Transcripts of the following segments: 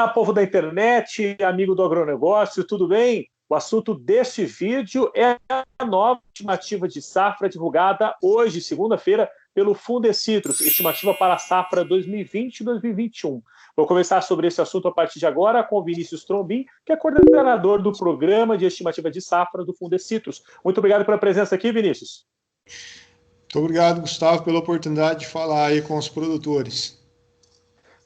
Olá, povo da internet, amigo do agronegócio, tudo bem? O assunto deste vídeo é a nova estimativa de safra divulgada hoje, segunda-feira, pelo Fundecitrus, estimativa para a safra 2020 e 2021. Vou conversar sobre esse assunto a partir de agora com o Vinícius Trombin, que é coordenador do programa de estimativa de safra do Fundecitrus. Muito obrigado pela presença aqui, Vinícius. Muito obrigado, Gustavo, pela oportunidade de falar aí com os produtores.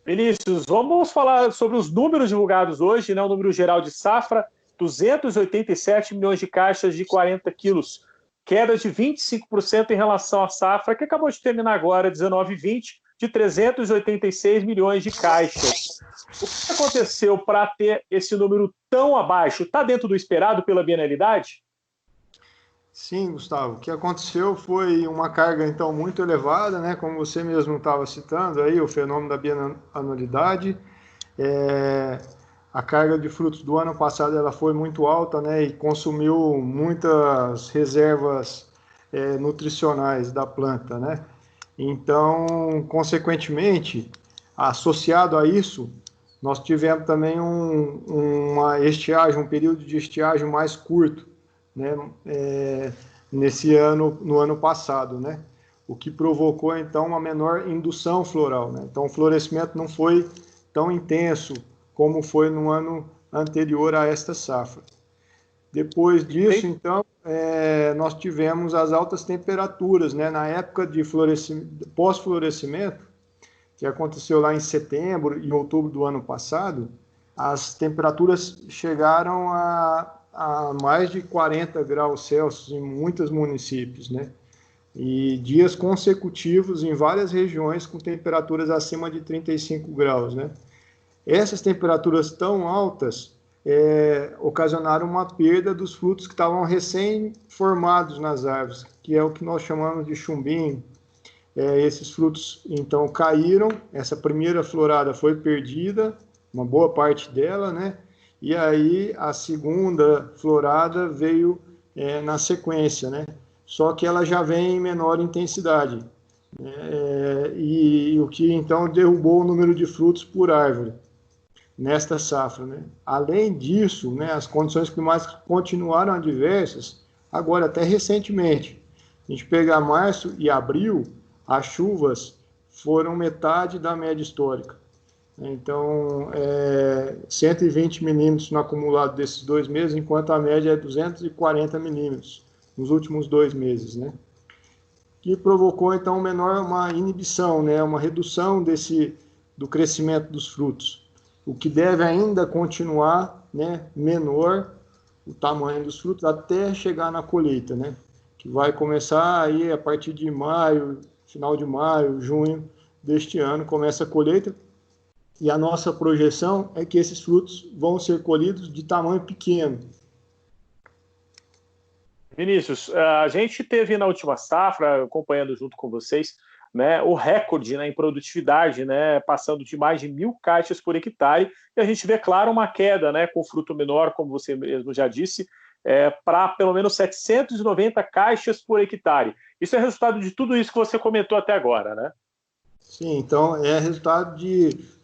Vinícius, vamos falar sobre os números divulgados hoje, né? O número geral de safra, 287 milhões de caixas de 40 quilos, queda de 25% em relação à safra, que acabou de terminar agora, 19/20, de 386 milhões de caixas. O que aconteceu para ter esse número tão abaixo? Está dentro do esperado pela bienalidade? Sim, Gustavo, o que aconteceu foi uma carga, então, muito elevada, né? Como você mesmo estava citando aí, o fenômeno da bianualidade. A carga de frutos do ano passado ela foi muito alta, né? E consumiu muitas reservas nutricionais da planta, né? Então, consequentemente, associado a isso, nós tivemos também uma estiagem, um período de estiagem mais curto, né, nesse ano, no ano passado, né, o que provocou então uma menor indução floral, né, então o florescimento não foi tão intenso como foi no ano anterior a esta safra. Depois disso, então, nós tivemos as altas temperaturas, né, na época de pós-florescimento, que aconteceu lá em setembro e outubro do ano passado, as temperaturas chegaram a mais de 40 graus Celsius em muitos municípios, né? E dias consecutivos em várias regiões com temperaturas acima de 35 graus, né? Essas temperaturas tão altas ocasionaram uma perda dos frutos que estavam recém-formados nas árvores, que é o que nós chamamos de chumbinho. Esses frutos, então, caíram, essa primeira florada foi perdida, uma boa parte dela, né? E aí a segunda florada veio na sequência, né? Só que ela já vem em menor intensidade, e o que então derrubou o número de frutos por árvore nesta safra, né? Além disso, né, as condições climáticas continuaram adversas, agora até recentemente. A gente pegar março e abril, as chuvas foram metade da média histórica. Então, 120 milímetros no acumulado desses 2 meses, enquanto a média é 240 milímetros nos últimos 2 meses, né? Que provocou, então, uma inibição, né? Uma redução do crescimento dos frutos, o que deve ainda continuar, né? Menor o tamanho dos frutos até chegar na colheita, né? Que vai começar aí a partir de maio, final de maio, junho deste ano, começa a colheita. E a nossa projeção é que esses frutos vão ser colhidos de tamanho pequeno. Vinícius, a gente teve na última safra, acompanhando junto com vocês, né, o recorde, né, em produtividade, né, passando de mais de 1.000 caixas por hectare, e a gente vê, claro, uma queda, né, com fruto menor, como você mesmo já disse, para pelo menos 790 caixas por hectare. Isso é resultado de tudo isso que você comentou até agora, né? Sim, então é resultado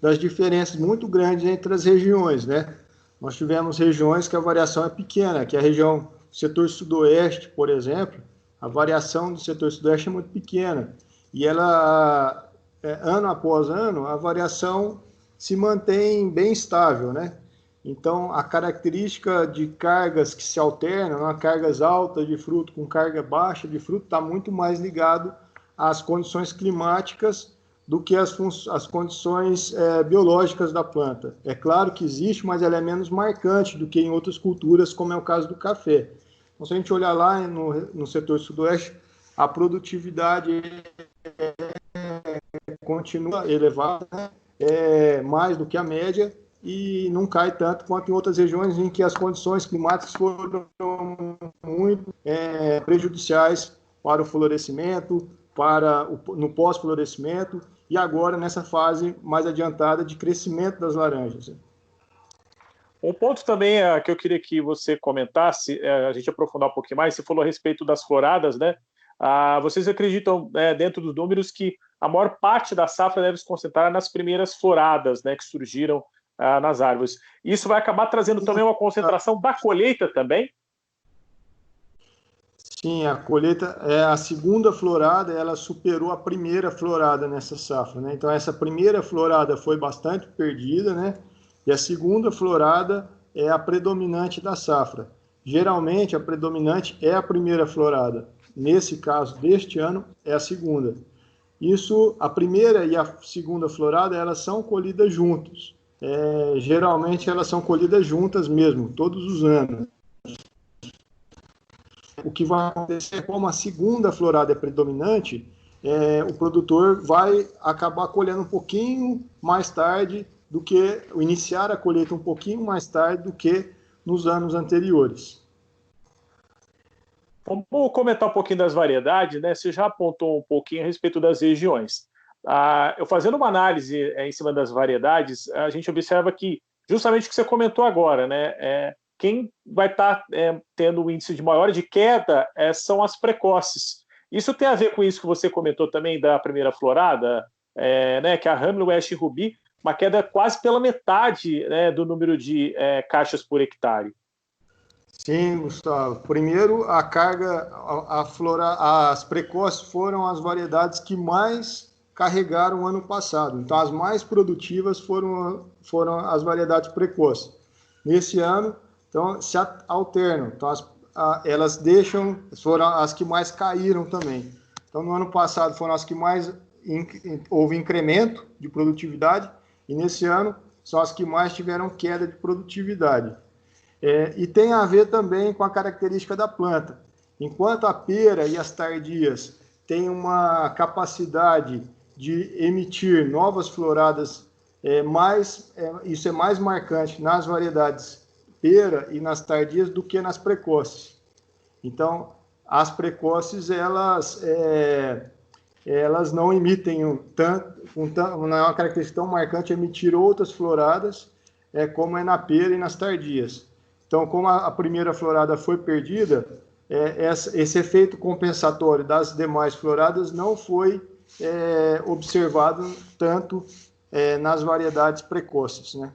das diferenças muito grandes entre as regiões, né? Nós tivemos regiões que a variação é pequena, que é a região do setor sudoeste, por exemplo, a variação do setor sudoeste é muito pequena. E ela, ano após ano, a variação se mantém bem estável, né? Então, a característica de cargas que se alternam, né? Cargas altas de fruto com carga baixa de fruto, está muito mais ligado às condições climáticas do que as condições biológicas da planta. É claro que existe, mas ela é menos marcante do que em outras culturas, como é o caso do café. Então, se a gente olhar lá no setor sudoeste, a produtividade continua elevada, mais do que a média, e não cai tanto quanto em outras regiões em que as condições climáticas foram muito prejudiciais para o florescimento, no pós-florescimento, e agora nessa fase mais adiantada de crescimento das laranjas. Um ponto também que eu queria que você comentasse, a gente aprofundar um pouquinho mais, você falou a respeito das floradas, né? Vocês acreditam, dentro dos números, que a maior parte da safra deve se concentrar nas primeiras floradas, né, que surgiram nas árvores. Isso vai acabar trazendo também uma concentração da colheita também? Sim, a colheita, a segunda florada, ela superou a primeira florada nessa safra, né? Então, essa primeira florada foi bastante perdida, né? E a segunda florada é a predominante da safra. Geralmente, a predominante é a primeira florada. Nesse caso, deste ano, é a segunda. Isso, a primeira e a segunda florada, elas são colhidas juntos. Geralmente, elas são colhidas juntas mesmo, todos os anos. O que vai acontecer é, como a segunda florada é predominante, o produtor vai acabar colhendo um pouquinho mais tarde do que, iniciar a colheita um pouquinho mais tarde do que nos anos anteriores. Vamos comentar um pouquinho das variedades, né? Você já apontou um pouquinho a respeito das regiões. Eu fazendo uma análise em cima das variedades, a gente observa que, justamente o que você comentou agora, né? Quem vai estar tendo um índice de maior de queda são as precoces. Isso tem a ver com isso que você comentou também da primeira florada, né? Que a Hamlin West Ruby, uma queda quase pela metade, né, do número de caixas por hectare. Sim, Gustavo. Primeiro, a carga, as precoces foram as variedades que mais carregaram ano passado. Então, as mais produtivas foram as variedades precoces. Nesse ano, então, se alternam. Então, elas foram as que mais caíram também. Então, no ano passado foram as que mais houve incremento de produtividade, e nesse ano são as que mais tiveram queda de produtividade. E tem a ver também com a característica da planta. Enquanto a pera e as tardias têm uma capacidade de emitir novas floradas, isso é mais marcante nas variedades pera e nas tardias do que nas precoces. Então, as precoces, elas não emitem não é uma característica tão marcante emitir outras floradas, como é na pera e nas tardias. Então, como a primeira florada foi perdida, esse efeito compensatório das demais floradas não foi observado tanto nas variedades precoces, né?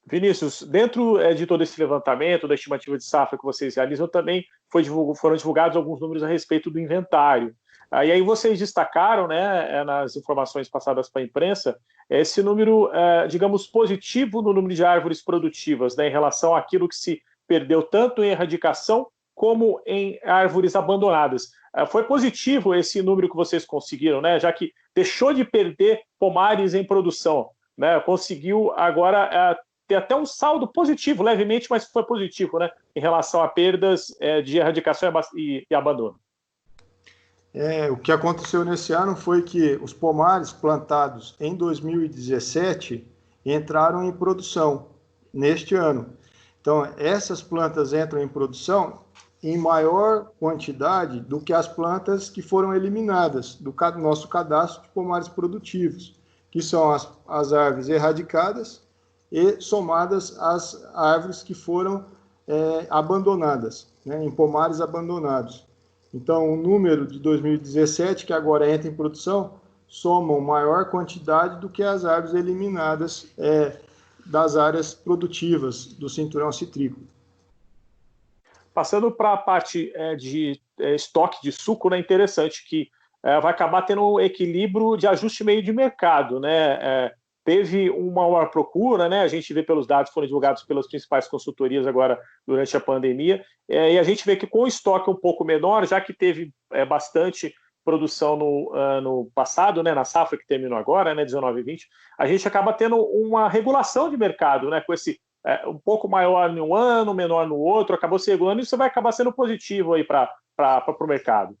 Vinícius, dentro de todo esse levantamento da estimativa de safra que vocês realizam, também foram divulgados alguns números a respeito do inventário. E aí vocês destacaram, né, nas informações passadas para a imprensa, esse número, digamos, positivo no número de árvores produtivas, né, em relação àquilo que se perdeu tanto em erradicação como em árvores abandonadas. Foi positivo esse número que vocês conseguiram, né, já que deixou de perder pomares em produção, né, conseguiu agora ter até um saldo positivo, levemente, mas foi positivo, né, em relação a perdas de erradicação e abandono. O que aconteceu nesse ano foi que os pomares plantados em 2017 entraram em produção neste ano. Então, essas plantas entram em produção em maior quantidade do que as plantas que foram eliminadas do nosso cadastro de pomares produtivos, que são as árvores erradicadas e somadas às árvores que foram abandonadas, né, em pomares abandonados. Então, o número de 2017, que agora entra em produção, somam maior quantidade do que as árvores eliminadas das áreas produtivas do cinturão citrícola. Passando para a parte de estoque de suco, né, interessante que vai acabar tendo um equilíbrio de ajuste meio de mercado, né? Teve uma maior procura, né? A gente vê pelos dados que foram divulgados pelas principais consultorias agora durante a pandemia, e a gente vê que com o estoque um pouco menor, já que teve bastante produção no ano passado, né, na safra que terminou agora, né, 19 e 20, a gente acaba tendo uma regulação de mercado, né, com esse um pouco maior em um ano, menor no outro, acabou se regulando, e isso vai acabar sendo positivo aí para o mercado.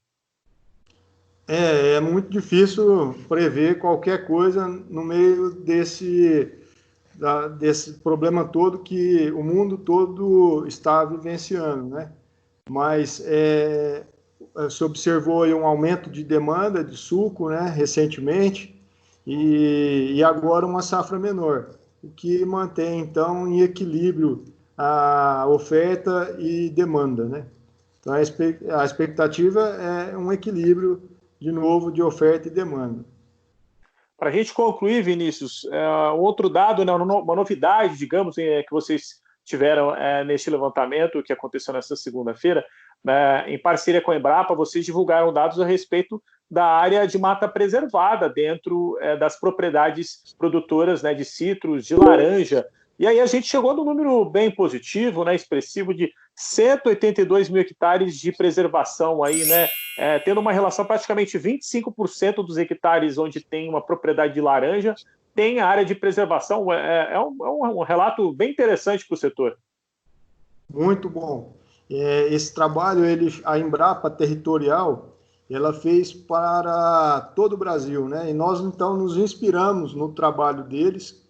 É muito difícil prever qualquer coisa no meio desse problema todo que o mundo todo está vivenciando, né? Mas se observou aí um aumento de demanda de suco, né, recentemente, e agora uma safra menor, o que mantém, então, em equilíbrio a oferta e demanda, né? Então, a expectativa é um equilíbrio, de novo, de oferta e demanda. Para a gente concluir, Vinícius, outro dado, né, uma novidade, digamos, que vocês tiveram neste levantamento que aconteceu nessa segunda-feira, né, em parceria com a Embrapa, vocês divulgaram dados a respeito da área de mata preservada dentro das propriedades produtoras, né, de citros, de laranja. E aí a gente chegou num número bem positivo, né, expressivo, de 182 mil hectares de preservação, aí, né, tendo uma relação praticamente 25% dos hectares onde tem uma propriedade de laranja tem a área de preservação. Um relato bem interessante para o setor. Muito bom. Esse trabalho, a Embrapa Territorial, ela fez para todo o Brasil, né? E nós, então, nos inspiramos no trabalho deles,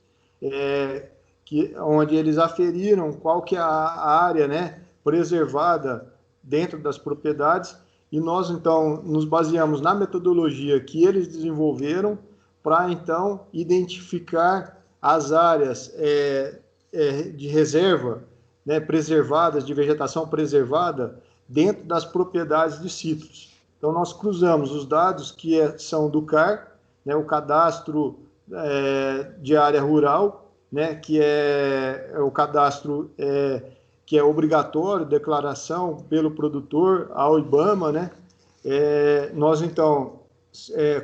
onde eles aferiram qual que é a área, né, preservada dentro das propriedades, e nós, então, nos baseamos na metodologia que eles desenvolveram para, então, identificar as áreas de reserva, né, preservadas, de vegetação preservada, dentro das propriedades de citros. Então, nós cruzamos os dados que são do CAR, né, o Cadastro de Área Rural, né, que é o cadastro que é obrigatório, declaração pelo produtor ao IBAMA, né? Nós, então,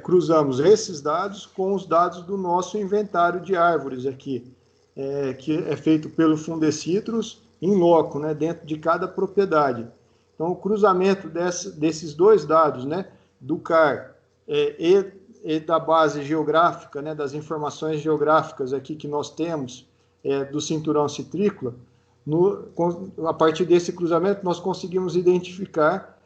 cruzamos esses dados com os dados do nosso inventário de árvores aqui, que é feito pelo Fundecitrus em loco, né, dentro de cada propriedade. Então, o cruzamento desses dois dados, né, do CAR e da base geográfica, né, das informações geográficas aqui que nós temos do cinturão citrícola, a partir desse cruzamento nós conseguimos identificar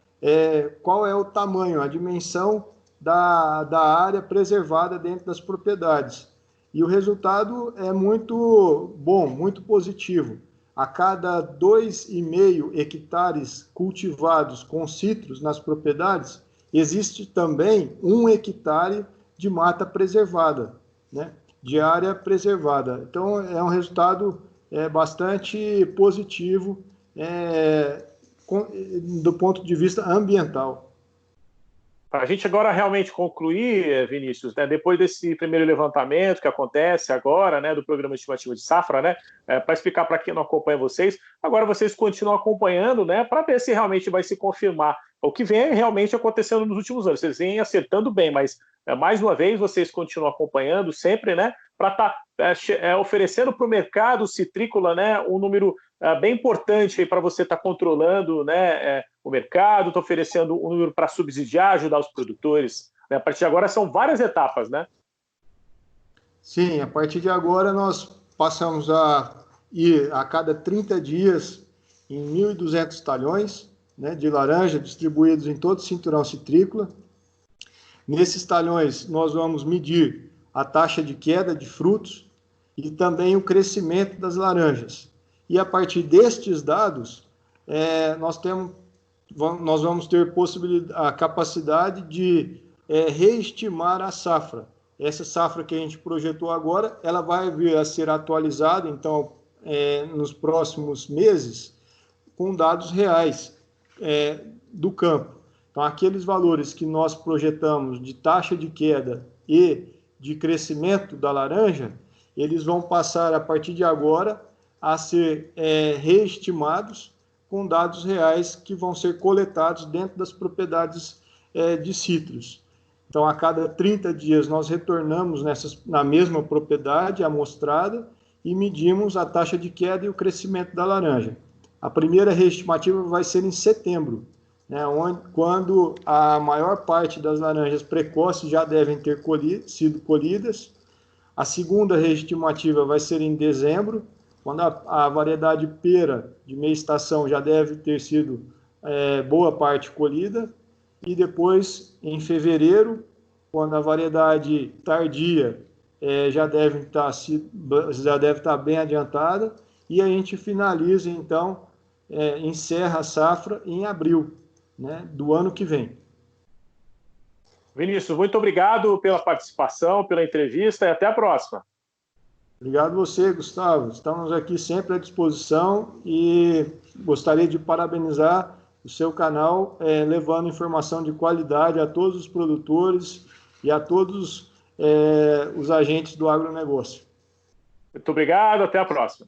qual é o tamanho, a dimensão da área preservada dentro das propriedades. E o resultado é muito bom, muito positivo. A cada 2,5 hectares cultivados com citros nas propriedades, existe também 1 hectare de mata preservada, né? De área preservada. Então, é um resultado bastante positivo do ponto de vista ambiental. Para a gente agora realmente concluir, Vinícius, né, depois desse primeiro levantamento que acontece agora, né, do Programa Estimativa de Safra, né, para explicar para quem não acompanha vocês, agora vocês continuam acompanhando, né, para ver se realmente vai se confirmar o que vem realmente acontecendo nos últimos anos. Vocês vêm acertando bem, mas mais uma vez vocês continuam acompanhando sempre, né, para estar oferecendo para o mercado citrícola, né, um número bem importante para você estar controlando, né, o mercado, está oferecendo um número para subsidiar, ajudar os produtores. Né? A partir de agora são várias etapas, né? Sim, a partir de agora nós passamos a ir a cada 30 dias em 1.200 talhões, né, de laranja distribuídos em todo o cinturão citrícola. Nesses talhões nós vamos medir a taxa de queda de frutos e também o crescimento das laranjas. E a partir destes dados, nós vamos ter a capacidade de reestimar a safra. Essa safra que a gente projetou agora, ela vai vir a ser atualizada, então, nos próximos meses, com dados reais do campo. Então, aqueles valores que nós projetamos de taxa de queda e de crescimento da laranja, eles vão passar, a partir de agora, a ser reestimados com dados reais que vão ser coletados dentro das propriedades de citros. Então, a cada 30 dias, nós retornamos na mesma propriedade amostrada e medimos a taxa de queda e o crescimento da laranja. A primeira reestimativa vai ser em setembro, né, quando a maior parte das laranjas precoces já devem ter sido colhidas. A segunda reestimativa vai ser em dezembro, quando a variedade pera de meia estação já deve ter sido boa parte colhida, e depois em fevereiro, quando a variedade tardia já deve estar bem adiantada, e a gente finaliza, então, encerra a safra em abril, né, do ano que vem. Vinícius, muito obrigado pela participação, pela entrevista e até a próxima. Obrigado a você, Gustavo. Estamos aqui sempre à disposição e gostaria de parabenizar o seu canal, levando informação de qualidade a todos os produtores e a todos os agentes do agronegócio. Muito obrigado, até a próxima.